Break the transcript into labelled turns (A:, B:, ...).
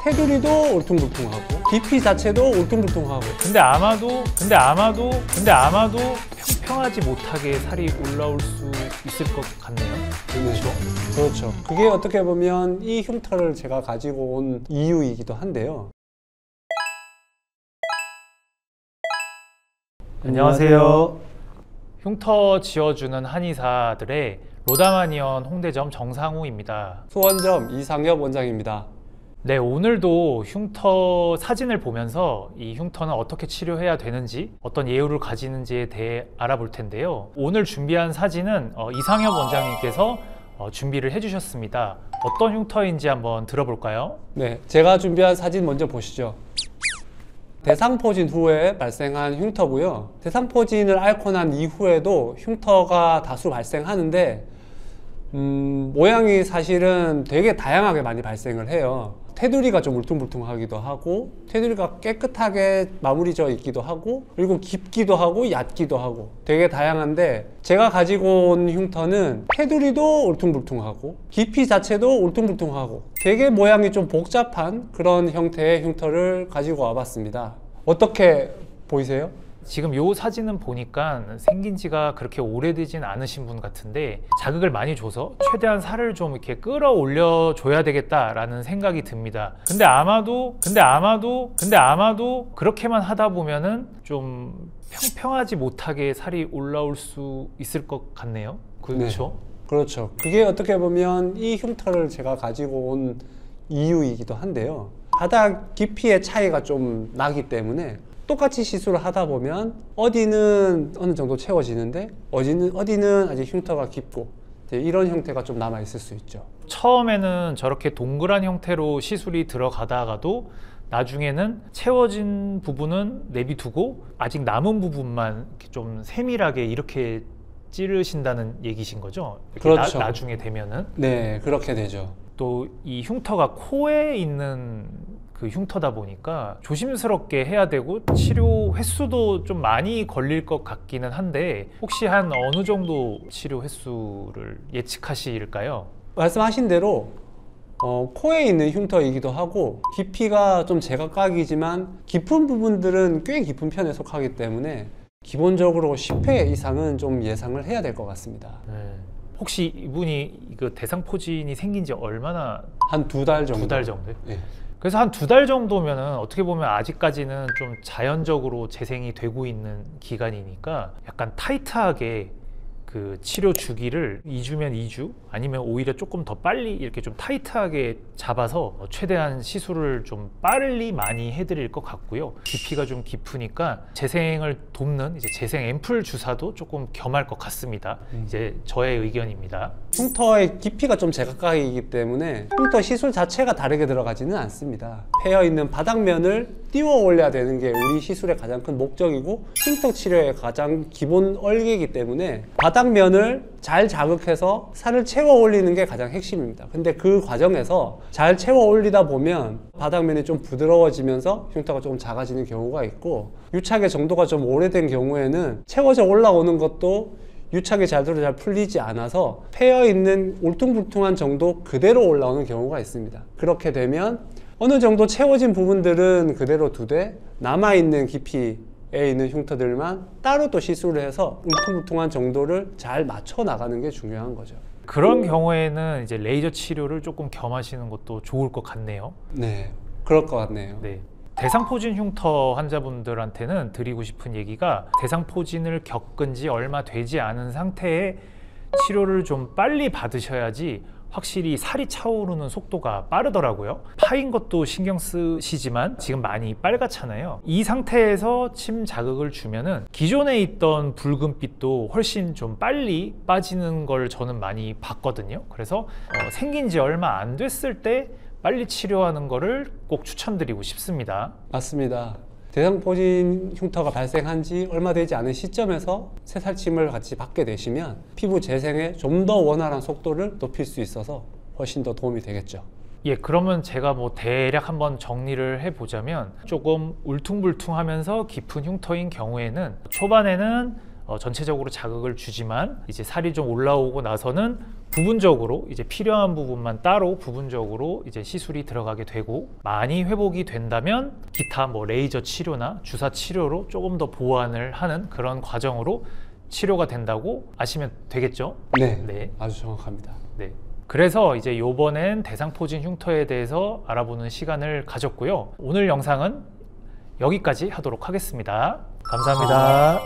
A: 테두리도 울퉁불퉁하고 깊이 자체도 울퉁불퉁하고.
B: 근데 아마도 평평하지 못하게 살이 올라올 수 있을 것 같네요.
A: 그렇죠. 그렇죠. 그게 어떻게 보면 이 흉터를 제가 가지고 온 이유이기도 한데요.
B: 안녕하세요. 흉터 지어주는 한의사들의 로다마니언 홍대점 정상우입니다.
A: 수원점 이상엽 원장입니다.
B: 네, 오늘도 흉터 사진을 보면서 이 흉터는 어떻게 치료해야 되는지, 어떤 예후를 가지는지에 대해 알아볼 텐데요. 오늘 준비한 사진은 이상엽 원장님께서 준비를 해주셨습니다. 어떤 흉터인지 한번 들어볼까요?
A: 네, 제가 준비한 사진 먼저 보시죠. 대상포진 후에 발생한 흉터고요. 대상포진을 앓고 난 이후에도 흉터가 다수 발생하는데 모양이 사실은 되게 다양하게 많이 발생을 해요. 테두리가 좀 울퉁불퉁하기도 하고, 테두리가 깨끗하게 마무리져 있기도 하고, 그리고 깊기도 하고 얕기도 하고 되게 다양한데, 제가 가지고 온 흉터는 테두리도 울퉁불퉁하고 깊이 자체도 울퉁불퉁하고 되게 모양이 좀 복잡한 그런 형태의 흉터를 가지고 와봤습니다. 어떻게 보이세요?
B: 지금 이 사진은 보니까 생긴 지가 그렇게 오래되진 않으신 분 같은데, 자극을 많이 줘서 최대한 살을 좀 이렇게 끌어올려 줘야 되겠다라는 생각이 듭니다. 근데 아마도 그렇게만 하다 보면은 좀 평평하지 못하게 살이 올라올 수 있을 것 같네요. 그렇죠?
A: 네, 그렇죠. 그게 어떻게 보면 이 흉터를 제가 가지고 온 이유이기도 한데요. 바닥 깊이의 차이가 좀 나기 때문에 똑같이 시술을 하다 보면 어디는 어느 정도 채워지는데 어디는 아직 흉터가 깊고, 이런 형태가 좀 남아 있을 수 있죠.
B: 처음에는 저렇게 동그란 형태로 시술이 들어가다가도 나중에는 채워진 부분은 내비두고 아직 남은 부분만 이렇게 좀 세밀하게 이렇게 찌르신다는 얘기신 거죠?
A: 그렇죠.
B: 나중에 되면은?
A: 네, 그렇게 되죠.
B: 또 이 흉터가 코에 있는 그 흉터다 보니까 조심스럽게 해야 되고, 치료 횟수도 좀 많이 걸릴 것 같기는 한데, 혹시 한 어느 정도 치료 횟수를 예측하실까요?
A: 말씀하신 대로 코에 있는 흉터이기도 하고, 깊이가 좀 제각각이지만 깊은 부분들은 꽤 깊은 편에 속하기 때문에 기본적으로 10회 이상은 좀 예상을 해야 될 것 같습니다.
B: 혹시 이분이 그 대상포진이 생긴 지 얼마나?
A: 한 2달 정도.
B: 2달 정도요?
A: 네.
B: 그래서 한 2달 정도면은 어떻게 보면 아직까지는 좀 자연적으로 재생이 되고 있는 기간이니까 약간 타이트하게 그 치료 주기를 2주면 2주, 아니면 오히려 조금 더 빨리 이렇게 좀 타이트하게 잡아서 최대한 시술을 좀 빨리 많이 해드릴 것 같고요. 깊이가 좀 깊으니까 재생을 돕는 이제 재생 앰플 주사도 조금 겸할 것 같습니다. 이제 저의 의견입니다.
A: 흉터의 깊이가 좀 제각각이기 때문에 흉터 시술 자체가 다르게 들어가지는 않습니다. 패여 있는 바닥면을 띄워 올려야 되는 게 우리 시술의 가장 큰 목적이고, 흉터 치료의 가장 기본 얼개이기 때문에 바닥면을 잘 자극해서 살을 채워 올리는 게 가장 핵심입니다. 근데 그 과정에서 잘 채워 올리다 보면 바닥면이 좀 부드러워지면서 흉터가 조금 작아지는 경우가 있고, 유착의 정도가 좀 오래된 경우에는 채워져 올라오는 것도 유착이 제대로 잘 풀리지 않아서 패여 있는 울퉁불퉁한 정도 그대로 올라오는 경우가 있습니다. 그렇게 되면 어느 정도 채워진 부분들은 그대로 두되 남아있는 깊이에 있는 흉터들만 따로 또 시술을 해서 울퉁불퉁한 정도를 잘 맞춰 나가는 게 중요한 거죠.
B: 그런 경우에는 이제 레이저 치료를 조금 겸하시는 것도 좋을 것 같네요.
A: 네, 그럴 것 같네요.
B: 네. 대상포진 흉터 환자분들한테는 드리고 싶은 얘기가, 대상포진을 겪은 지 얼마 되지 않은 상태에 치료를 좀 빨리 받으셔야지 확실히 살이 차오르는 속도가 빠르더라고요. 파인 것도 신경 쓰시지만 지금 많이 빨갛잖아요. 이 상태에서 침 자극을 주면은 기존에 있던 붉은빛도 훨씬 좀 빨리 빠지는 걸 저는 많이 봤거든요. 그래서 생긴 지 얼마 안 됐을 때 빨리 치료하는 거를 꼭 추천드리고 싶습니다.
A: 맞습니다. 대상포진 흉터가 발생한 지 얼마 되지 않은 시점에서 새살침을 같이 받게 되시면 피부 재생에 좀 더 원활한 속도를 높일 수 있어서 훨씬 더 도움이 되겠죠.
B: 예, 그러면 제가 뭐 대략 한번 정리를 해보자면, 조금 울퉁불퉁하면서 깊은 흉터인 경우에는 초반에는 전체적으로 자극을 주지만 이제 살이 좀 올라오고 나서는 부분적으로 이제 필요한 부분만 따로 부분적으로 이제 시술이 들어가게 되고, 많이 회복이 된다면 기타 뭐 레이저 치료나 주사 치료로 조금 더 보완을 하는 그런 과정으로 치료가 된다고 아시면 되겠죠?
A: 네,
B: 네.
A: 아주 정확합니다.
B: 네. 그래서 이제 요번엔 대상포진 흉터에 대해서 알아보는 시간을 가졌고요. 오늘 영상은 여기까지 하도록 하겠습니다. 감사합니다.